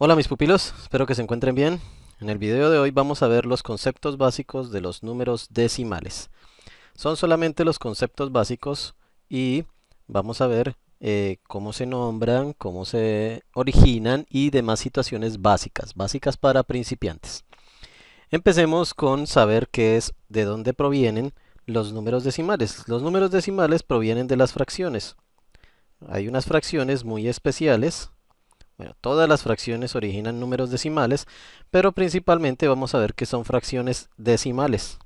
Hola mis pupilos, espero que se encuentren bien. En el video de hoy vamos a ver los conceptos básicos de los números decimales. Son solamente los conceptos básicos y vamos a ver cómo se nombran, cómo se originan y demás situaciones básicas para principiantes. Empecemos con saber qué es, de dónde provienen los números decimales. Los números decimales provienen de las fracciones. Hay unas fracciones muy especiales. Bueno, todas las fracciones originan números decimales, pero principalmente vamos a ver que son fracciones decimales.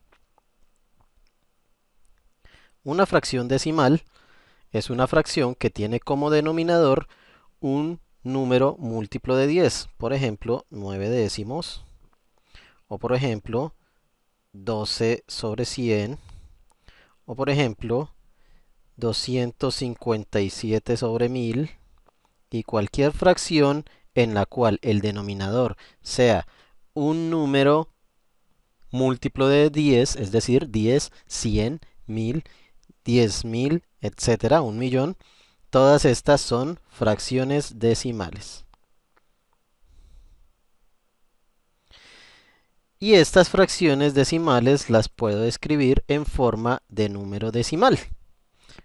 Una fracción decimal es una fracción que tiene como denominador un número múltiplo de 10. Por ejemplo, 9 décimos. O por ejemplo, 12 sobre 100. O por ejemplo, 257 sobre 1000. Y cualquier fracción en la cual el denominador sea un número múltiplo de 10, es decir, 10, 100, 1000, 10.000, etcétera, un millón, todas estas son fracciones decimales. Y estas fracciones decimales las puedo escribir en forma de número decimal.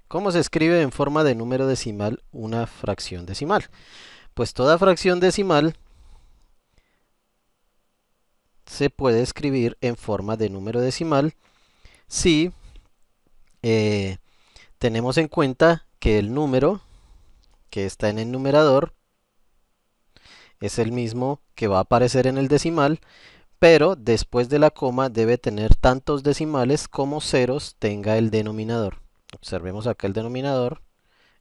¿Cómo se escribe en forma de número decimal una fracción decimal? Pues toda fracción decimal se puede escribir en forma de número decimal si eh, tenemos en cuenta que el número que está en el numerador es el mismo que va a aparecer en el decimal, pero después de la coma debe tener tantos decimales como ceros tenga el denominador. Observemos acá el denominador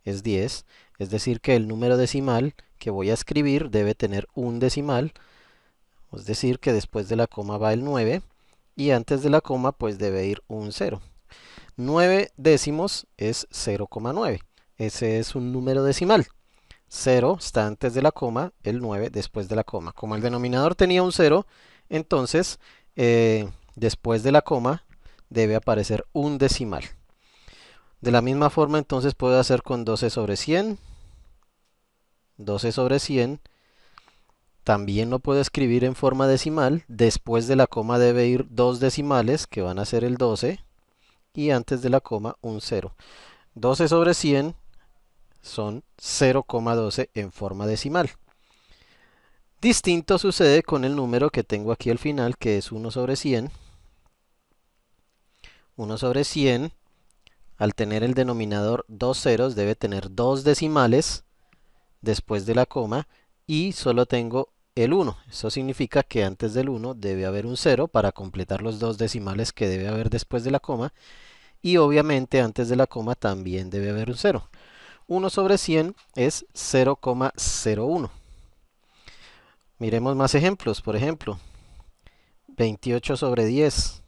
es 10, es decir que el número decimal que voy a escribir debe tener un decimal, es decir que después de la coma va el 9 y antes de la coma pues debe ir un 0. 9 décimos es 0,9. Ese es un número decimal. 0 está antes de la coma, el 9 después de la coma. Como el denominador tenía un 0, entonces después de la coma debe aparecer un decimal. De la misma forma entonces puedo hacer con 12 sobre 100. 12 sobre 100 también lo puedo escribir en forma decimal. Después de la coma debe ir dos decimales que van a ser el 12 y antes de la coma un 0. 12 sobre 100 son 0,12 en forma decimal. Distinto sucede con el número que tengo aquí al final, que es 1 sobre 100. 1 sobre 100, al tener el denominador dos ceros, debe tener dos decimales después de la coma y solo tengo el 1. Eso significa que antes del 1 debe haber un 0 para completar los dos decimales que debe haber después de la coma. Y obviamente antes de la coma también debe haber un 0. 1 sobre 100 es 0,01. Miremos más ejemplos. Por ejemplo, 28 sobre 10.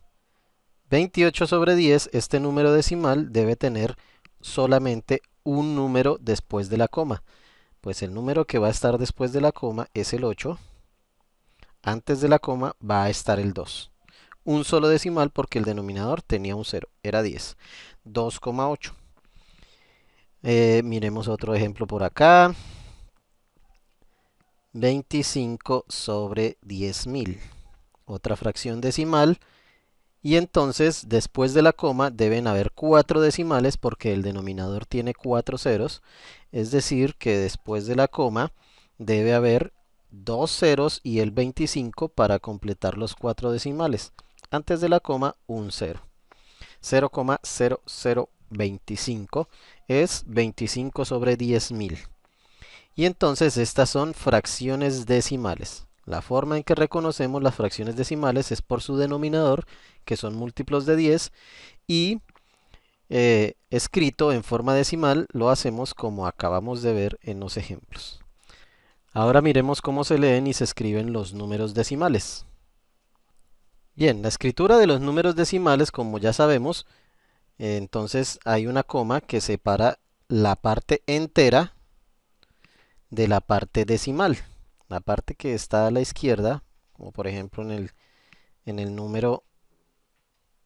28 sobre 10, este número decimal debe tener solamente un número después de la coma. Pues el número que va a estar después de la coma es el 8. Antes de la coma va a estar el 2. Un solo decimal porque el denominador tenía un 0, era 10. 2,8. Miremos otro ejemplo por acá. 25 sobre 10.000. Otra fracción decimal. Y entonces después de la coma deben haber cuatro decimales porque el denominador tiene cuatro ceros. Es decir que después de la coma debe haber dos ceros y el 25 para completar los cuatro decimales. Antes de la coma un 0. 0,0025 es 25 sobre 10.000. Y entonces estas son fracciones decimales. La forma en que reconocemos las fracciones decimales es por su denominador, que son múltiplos de 10, y escrito en forma decimal lo hacemos como acabamos de ver en los ejemplos. Ahora miremos cómo se leen y se escriben los números decimales. Bien, la escritura de los números decimales, como ya sabemos, entonces hay una coma que separa la parte entera de la parte decimal. La parte que está a la izquierda, como por ejemplo en el número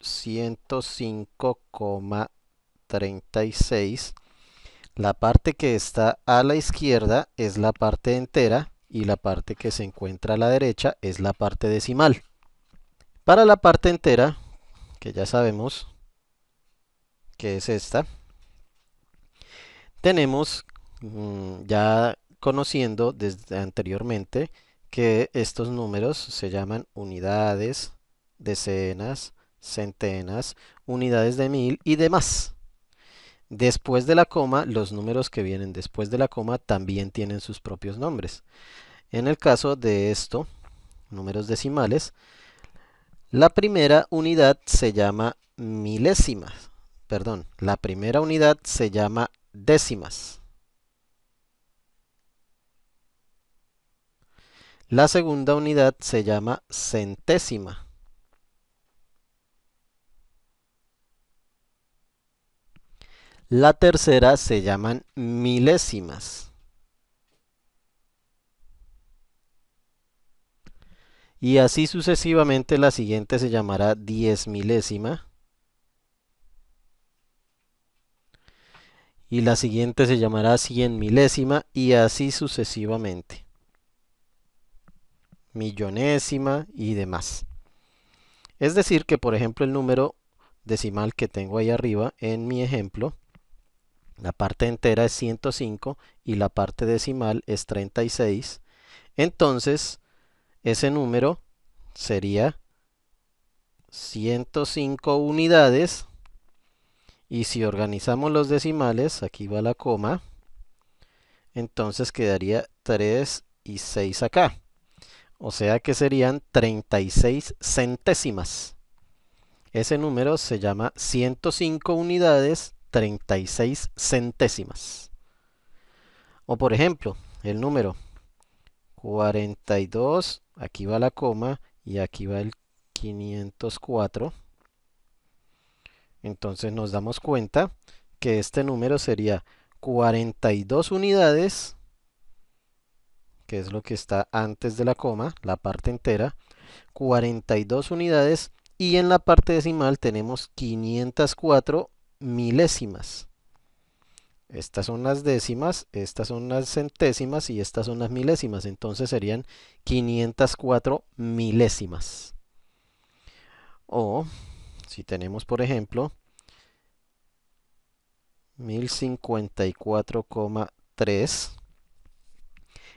105,36, la parte que está a la izquierda es la parte entera y la parte que se encuentra a la derecha es la parte decimal. Para la parte entera, que ya sabemos que es esta, tenemos ya conociendo desde anteriormente que estos números se llaman unidades, decenas, centenas, unidades de mil y demás. Después de la coma, los números que vienen después de la coma también tienen sus propios nombres. En el caso de esto, números decimales, la primera unidad se llama milésimas. Perdón, la primera unidad se llama décimas. La segunda unidad se llama centésima. La tercera se llaman milésimas. Y así sucesivamente la siguiente se llamará 10 milésima. Y la siguiente se llamará 100 milésima y así sucesivamente. Millonésima y demás. Es decir que, por ejemplo, el número decimal que tengo ahí arriba en mi ejemplo, la parte entera es 105 y la parte decimal es 36. Entonces, ese número sería 105 unidades. Y si organizamos los decimales, aquí va la coma, entonces quedaría 3 y 6 acá. O sea que serían 36 centésimas. Ese número se llama 105 unidades 36 centésimas. O por ejemplo, el número 42, aquí va la coma y aquí va el 504. Entonces nos damos cuenta que este número sería 42 unidades, que es lo que está antes de la coma, la parte entera, 42 unidades y en la parte decimal tenemos 504 milésimas. Estas son las décimas, estas son las centésimas y estas son las milésimas. Entonces serían 504 milésimas. O si tenemos, por ejemplo, 1054,3.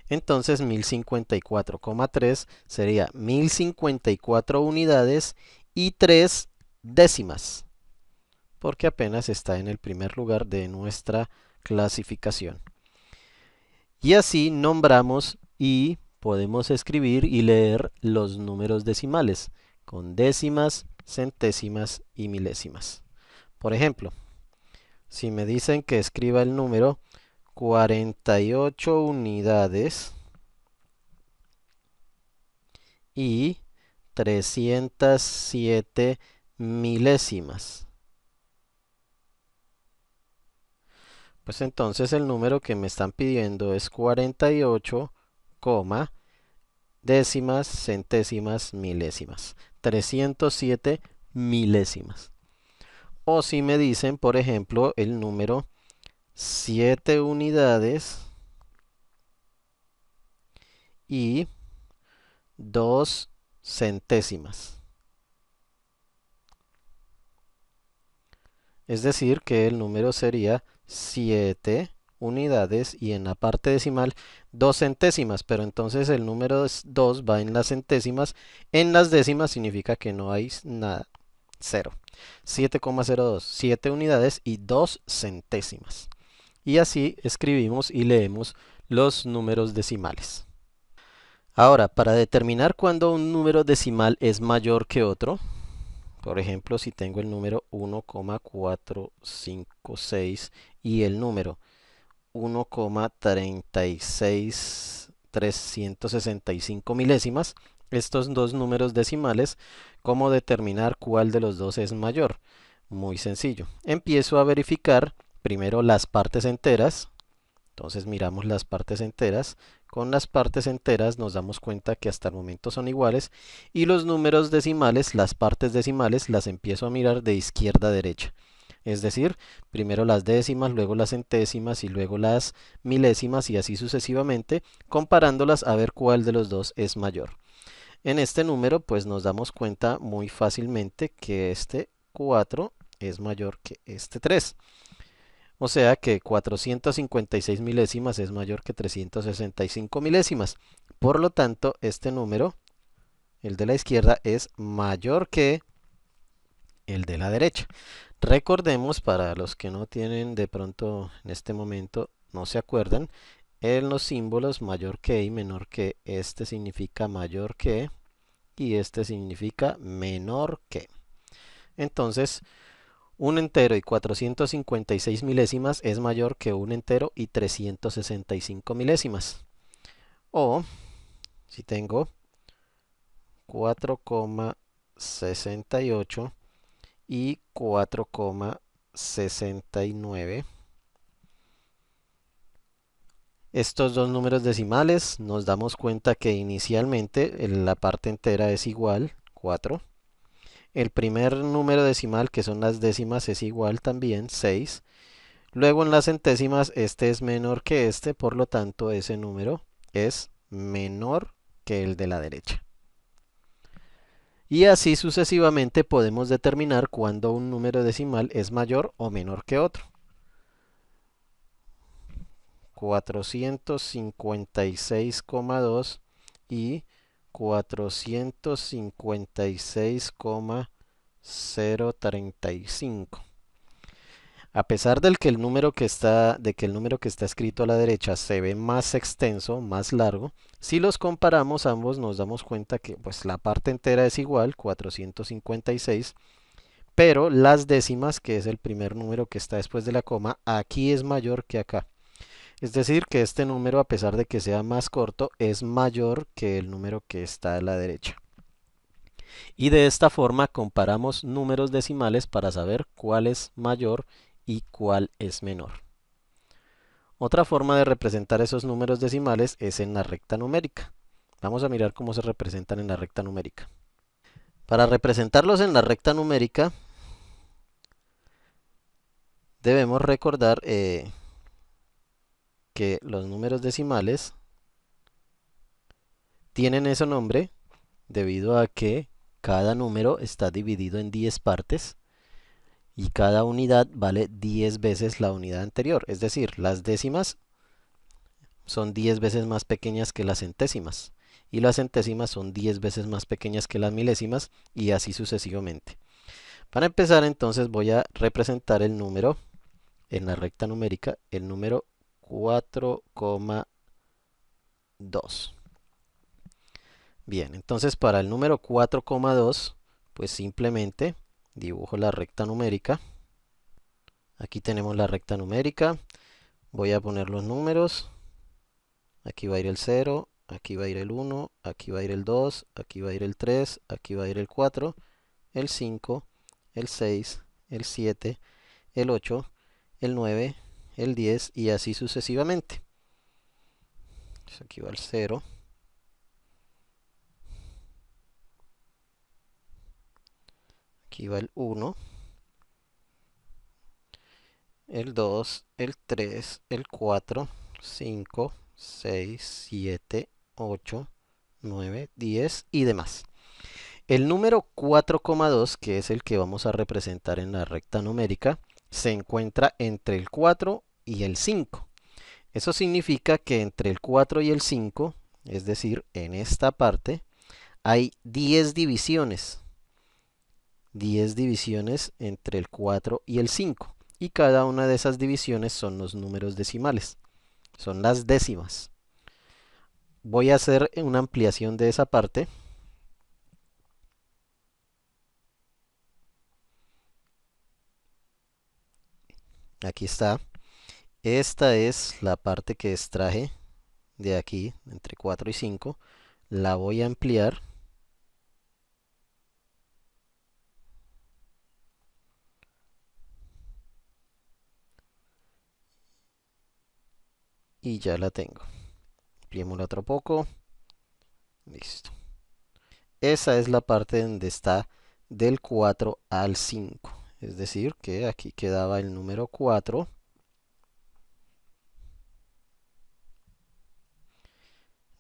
Entonces 1054,3 sería 1054 unidades y 3 décimas, porque apenas está en el primer lugar de nuestra clasificación. Y así nombramos y podemos escribir y leer los números decimales con décimas, centésimas y milésimas. Por ejemplo, si me dicen que escriba el número 48 unidades y 307 milésimas. Pues entonces el número que me están pidiendo es 48, décimas, centésimas, milésimas. 307 milésimas. O si me dicen, por ejemplo, el número 7 unidades y 2 centésimas. Es decir, que el número sería 7 unidades y en la parte decimal 2 centésimas, pero entonces el número 2 va en las centésimas. En las décimas significa que no hay nada, 0. 7,02, 7 unidades y 2 centésimas. Y así escribimos y leemos los números decimales. Ahora, para determinar cuándo un número decimal es mayor que otro, por ejemplo, si tengo el número 1,456 y el número 1,36365 milésimas, estos dos números decimales, ¿cómo determinar cuál de los dos es mayor? Muy sencillo. Empiezo a verificar primero las partes enteras. Entonces miramos las partes enteras. Con las partes enteras nos damos cuenta que hasta el momento son iguales. Y los números decimales, las partes decimales, las empiezo a mirar de izquierda a derecha. Es decir, primero las décimas, luego las centésimas y luego las milésimas y así sucesivamente, comparándolas a ver cuál de los dos es mayor. En este número pues nos damos cuenta muy fácilmente que este 4 es mayor que este 3. O sea que 456 milésimas es mayor que 365 milésimas. Por lo tanto, este número, el de la izquierda, es mayor que el de la derecha. Recordemos, para los que no tienen de pronto en este momento, no se acuerdan, en los símbolos mayor que y menor que, este significa mayor que y este significa menor que. Entonces, un entero y 456 milésimas es mayor que un entero y 365 milésimas. O, si tengo 4,68 y 4,69, estos dos números decimales nos damos cuenta que inicialmente la parte entera es igual, 4. El primer número decimal, que son las décimas, es igual también, 6. Luego en las centésimas, este es menor que este, por lo tanto ese número es menor que el de la derecha. Y así sucesivamente podemos determinar cuándo un número decimal es mayor o menor que otro. 456,2 y 456,035. A pesar de que el número que está escrito a la derecha se ve más extenso, más largo, si los comparamos ambos nos damos cuenta que pues la parte entera es igual, 456, pero las décimas, que es el primer número que está después de la coma, aquí es mayor que acá. Es decir, que este número, a pesar de que sea más corto, es mayor que el número que está a la derecha. Y de esta forma comparamos números decimales para saber cuál es mayor y cuál es menor. Otra forma de representar esos números decimales es en la recta numérica. Vamos a mirar cómo se representan en la recta numérica. Para representarlos en la recta numérica debemos recordar que los números decimales tienen ese nombre debido a que cada número está dividido en 10 partes y cada unidad vale 10 veces la unidad anterior. Es decir, las décimas son 10 veces más pequeñas que las centésimas y las centésimas son 10 veces más pequeñas que las milésimas y así sucesivamente. Para empezar, entonces voy a representar el número en la recta numérica, el número 4,2. Bien, entonces para el número 4,2, pues simplemente dibujo la recta numérica. Aquí tenemos la recta numérica. Voy a poner los números. Aquí va a ir el 0, aquí va a ir el 1, aquí va a ir el 2, aquí va a ir el 3, aquí va a ir el 4, el 5, el 6, el 7, el 8, el 9, el 10 y así sucesivamente. Entonces aquí va el 0. Aquí va el 1, el 2, el 3, el 4, 5, 6, 7, 8, 9, 10 y demás. El número 4,2, que es el que vamos a representar en la recta numérica, se encuentra entre el 4 y el 5. Eso significa que entre el 4 y el 5, es decir, en esta parte, hay 10 divisiones. 10 divisiones entre el 4 y el 5. Y cada una de esas divisiones son los números decimales. Son las décimas. Voy a hacer una ampliación de esa parte. Aquí está. Esta es la parte que extraje de aquí, entre 4 y 5. La voy a ampliar. Y ya la tengo. Ampliémosla otro poco. Listo. Esa es la parte donde está del 4 al 5. Es decir, que aquí quedaba el número 4,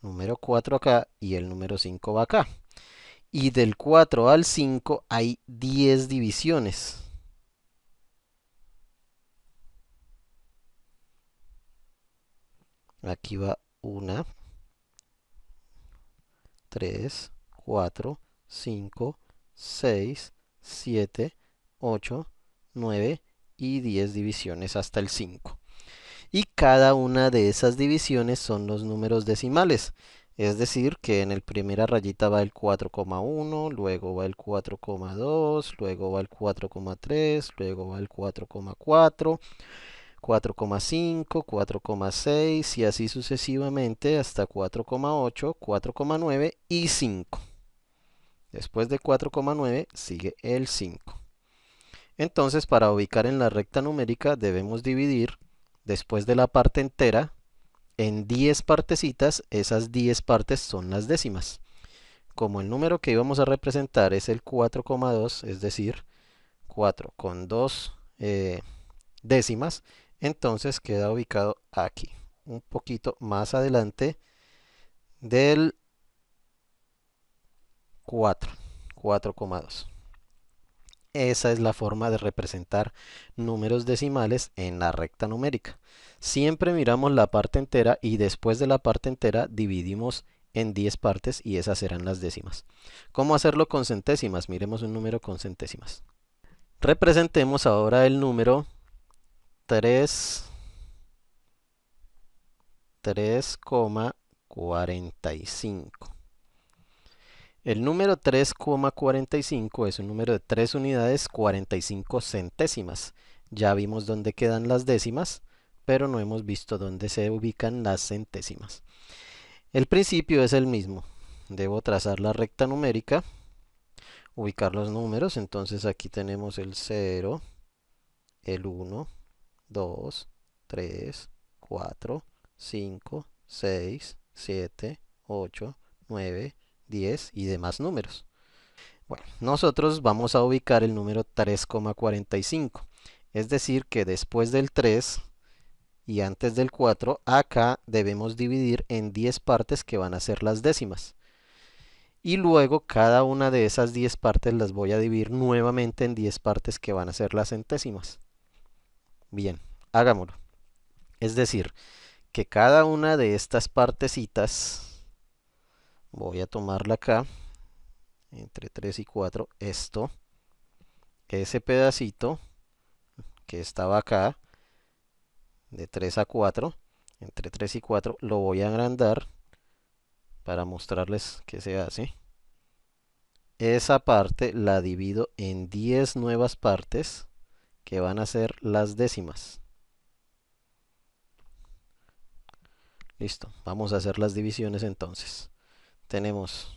número 4 acá y el número 5 va acá. Y del 4 al 5 hay 10 divisiones. Aquí va 1, 3, 4, 5, 6, 7, 8, 9 y 10 divisiones hasta el 5. Y cada una de esas divisiones son los números decimales. Es decir, que en el primera rayita va el 4,1, luego va el 4,2, luego va el 4,3, luego va el 4,4, 4,5, 4,6 y así sucesivamente hasta 4,8, 4,9 y 5. Después de 4,9 sigue el 5. Entonces, para ubicar en la recta numérica debemos dividir después de la parte entera en 10 partecitas. Esas 10 partes son las décimas. Como el número que íbamos a representar es el 4,2, es decir, 4 con 2 décimas, entonces queda ubicado aquí, un poquito más adelante del 4, 4,2. Esa es la forma de representar números decimales en la recta numérica. Siempre miramos la parte entera y después de la parte entera dividimos en 10 partes y esas serán las décimas. ¿Cómo hacerlo con centésimas? Miremos un número con centésimas. Representemos ahora el número 3,45. El número 3,45 es un número de 3 unidades 45 centésimas. Ya vimos dónde quedan las décimas, pero no hemos visto dónde se ubican las centésimas. El principio es el mismo. Debo trazar la recta numérica, ubicar los números. Entonces aquí tenemos el 0, el 1, 2, 3, 4, 5, 6, 7, 8, 9, 10 y demás números. Bueno, nosotros vamos a ubicar el número 3,45. Es decir, que después del 3 y antes del 4, acá debemos dividir en 10 partes que van a ser las décimas. Y luego cada una de esas 10 partes las voy a dividir nuevamente en 10 partes que van a ser las centésimas. Bien, hagámoslo. Es decir, que cada una de estas partecitas, voy a tomarla acá, entre 3 y 4, esto, ese pedacito que estaba acá, de 3 a 4, entre 3 y 4, lo voy a agrandar para mostrarles qué se hace. Esa parte la divido en 10 nuevas partes que van a ser las décimas. Listo, vamos a hacer las divisiones entonces. Tenemos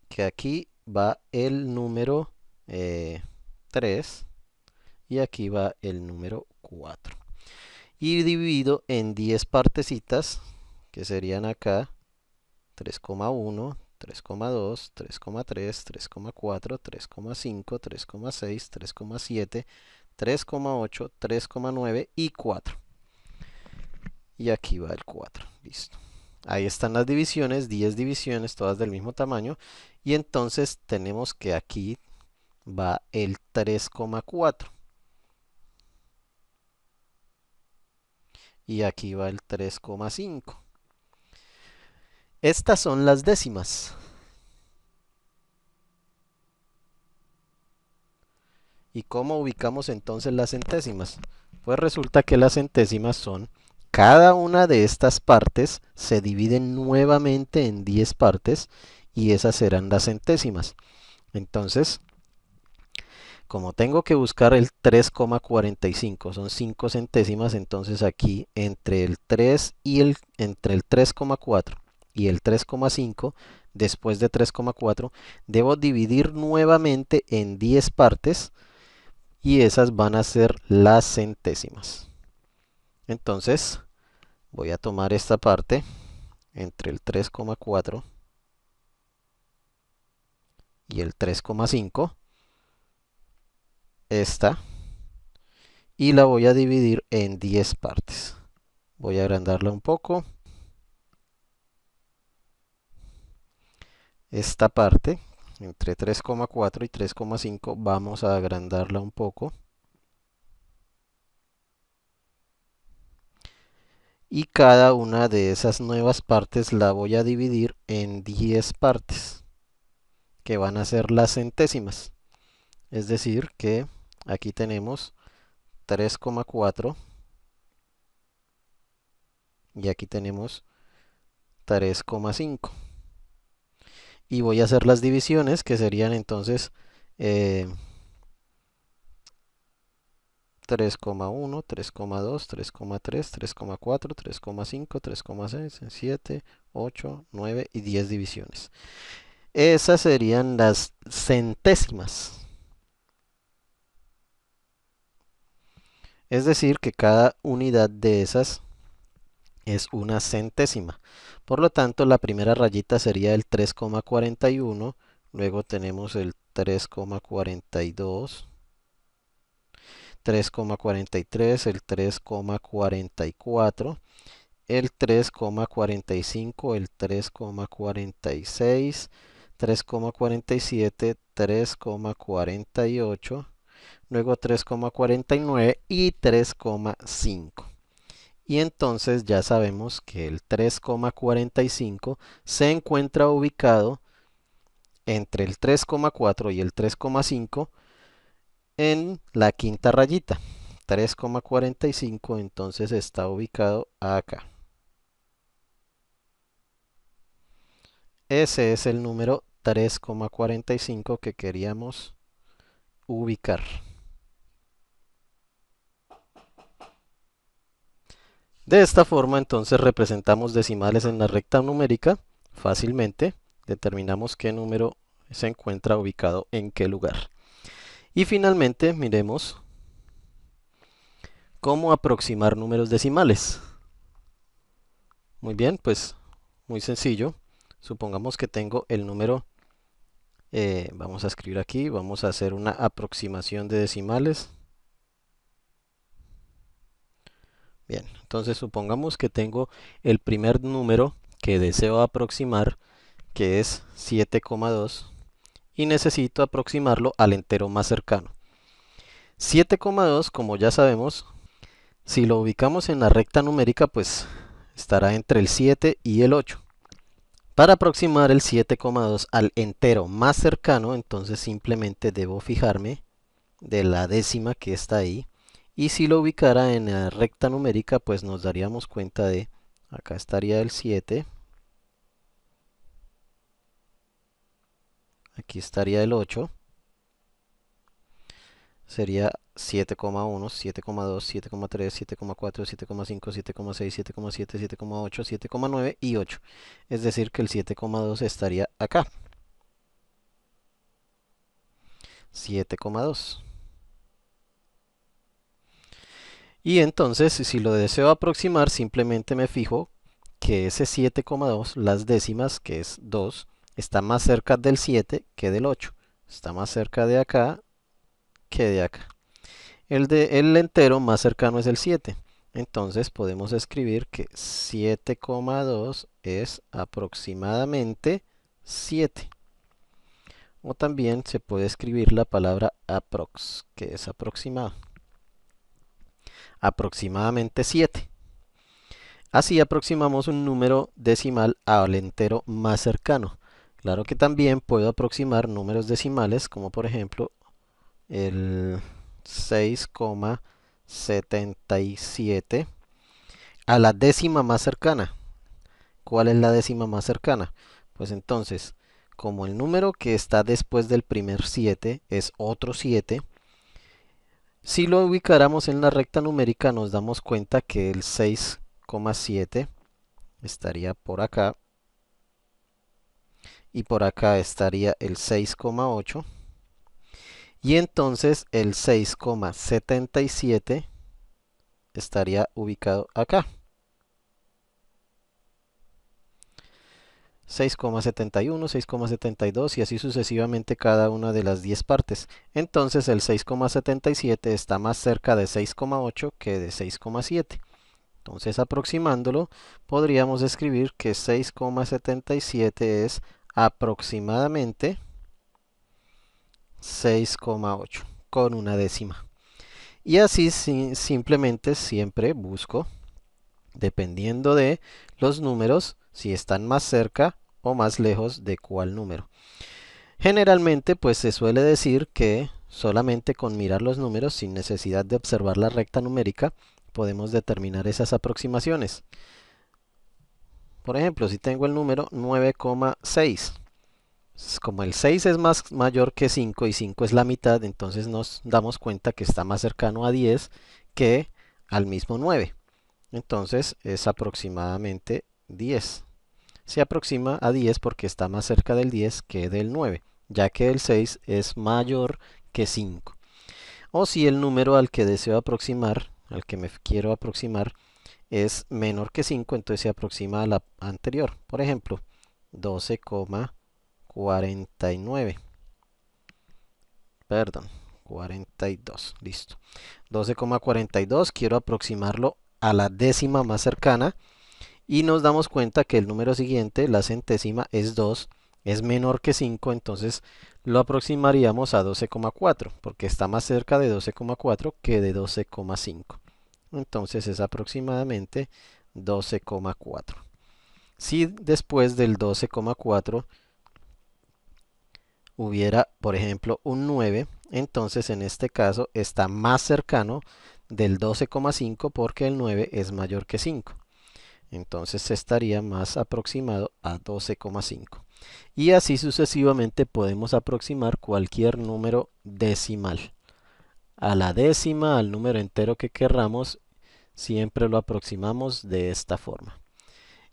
que aquí va el número 3 y aquí va el número 4. Y divido en 10 partecitas que serían acá 3,1, 3,2, 3,3, 3,4, 3,5, 3,6, 3,7, 3,8, 3,9 y 4. Y aquí va el 4. Listo. Ahí están las divisiones, 10 divisiones, todas del mismo tamaño. Y entonces tenemos que aquí va el 3,4. Y aquí va el 3,5. Estas son las décimas. ¿Y cómo ubicamos entonces las centésimas? Pues resulta que las centésimas son, cada una de estas partes se dividen nuevamente en 10 partes y esas serán las centésimas. Entonces, como tengo que buscar el 3,45, son 5 centésimas, entonces aquí entre el 3 y entre el 3,4 y el 3,5, después de 3,4, debo dividir nuevamente en 10 partes y esas van a ser las centésimas. Entonces, voy a tomar esta parte entre el 3,4 y el 3,5 esta y la voy a dividir en 10 partes. Voy a agrandarla un poco. Esta parte, entre 3,4 y 3,5, vamos a agrandarla un poco. Y cada una de esas nuevas partes la voy a dividir en 10 partes, que van a ser las centésimas. Es decir, que aquí tenemos 3,4 y aquí tenemos 3,5. Y voy a hacer las divisiones, que serían entonces 3,1, 3,2, 3,3, 3,4, 3,5, 3,6, 7, 8, 9 y 10 divisiones. Esas serían las centésimas. Es decir, que cada unidad de esas es una centésima. Por lo tanto, la primera rayita sería el 3,41, luego tenemos el 3,42, 3,43, el 3,44, el 3,45, el 3,46, 3,47, 3,48, luego 3,49 y 3,5. Y entonces ya sabemos que el 3,45 se encuentra ubicado entre el 3,4 y el 3,5 en la quinta rayita. 3,45 entonces está ubicado acá. Ese es el número 3,45 que queríamos ubicar. De esta forma entonces representamos decimales en la recta numérica fácilmente. Determinamos qué número se encuentra ubicado en qué lugar. Y finalmente miremos cómo aproximar números decimales. Muy bien, pues muy sencillo. Supongamos que tengo el número, vamos a escribir aquí, vamos a hacer una aproximación de decimales. Bien, entonces supongamos que tengo el primer número que deseo aproximar, que es 7,2, y necesito aproximarlo al entero más cercano. 7,2, como ya sabemos, si lo ubicamos en la recta numérica, pues estará entre el 7 y el 8. Para aproximar el 7,2 al entero más cercano, entonces simplemente debo fijarme de la décima que está ahí. Y si lo ubicara en la recta numérica, pues nos daríamos cuenta de, acá estaría el 7, aquí estaría el 8, sería 7,1, 7,2, 7,3, 7,4, 7,5, 7,6, 7,7, 7,8, 7,9 y 8. Es decir, que el 7,2 estaría acá. 7,2. Y entonces, si lo deseo aproximar, simplemente me fijo que ese 7,2, las décimas, que es 2, está más cerca del 7 que del 8. Está más cerca de acá que de acá. El entero más cercano es el 7. Entonces podemos escribir que 7,2 es aproximadamente 7. O también se puede escribir la palabra aprox, que es aproximado. Aproximadamente 7. Así aproximamos un número decimal al entero más cercano. Claro que también puedo aproximar números decimales, como por ejemplo el 6,77 a la décima más cercana. ¿Cuál es la décima más cercana? Pues entonces, como el número que está después del primer 7 es otro 7, si lo ubicáramos en la recta numérica nos damos cuenta que el 6,7 estaría por acá y por acá estaría el 6,8 y entonces el 6,77 estaría ubicado acá. 6,71, 6,72 y así sucesivamente cada una de las 10 partes. Entonces el 6,77 está más cerca de 6,8 que de 6,7. Entonces aproximándolo, podríamos escribir que 6,77 es aproximadamente 6,8 con una décima. Y así simplemente siempre busco, dependiendo de los números, si están más cerca o más lejos de cuál número. Generalmente pues se suele decir que solamente con mirar los números sin necesidad de observar la recta numérica podemos determinar esas aproximaciones. Por ejemplo, si tengo el número 9,6, como el 6 es mayor que 5 y 5 es la mitad, entonces nos damos cuenta que está más cercano a 10 que al mismo 9. Entonces es aproximadamente 10. Se aproxima a 10 porque está más cerca del 10 que del 9, ya que el 6 es mayor que 5. O si el número al que deseo aproximar, al que me quiero aproximar, es menor que 5, entonces se aproxima a la anterior. Por ejemplo, 12,49. Perdón, 42. Listo. 12,42. Quiero aproximarlo a la décima más cercana. Y nos damos cuenta que el número siguiente, la centésima, es 2. Es menor que 5, entonces lo aproximaríamos a 12,4, porque está más cerca de 12,4 que de 12,5. Entonces es aproximadamente 12,4. Si después del 12,4 hubiera, por ejemplo, un 9, entonces en este caso está más cercano del 12,5 porque el 9 es mayor que 5. Entonces estaría más aproximado a 12,5. Y así sucesivamente podemos aproximar cualquier número decimal. A la décima, al número entero que querramos, siempre lo aproximamos de esta forma.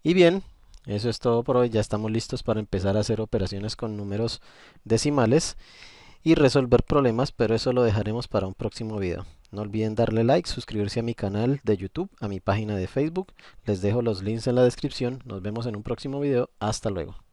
Y bien, eso es todo por hoy. Ya estamos listos para empezar a hacer operaciones con números decimales y resolver problemas, pero eso lo dejaremos para un próximo video. No olviden darle like, suscribirse a mi canal de YouTube, a mi página de Facebook. Les dejo los links en la descripción. Nos vemos en un próximo video. Hasta luego.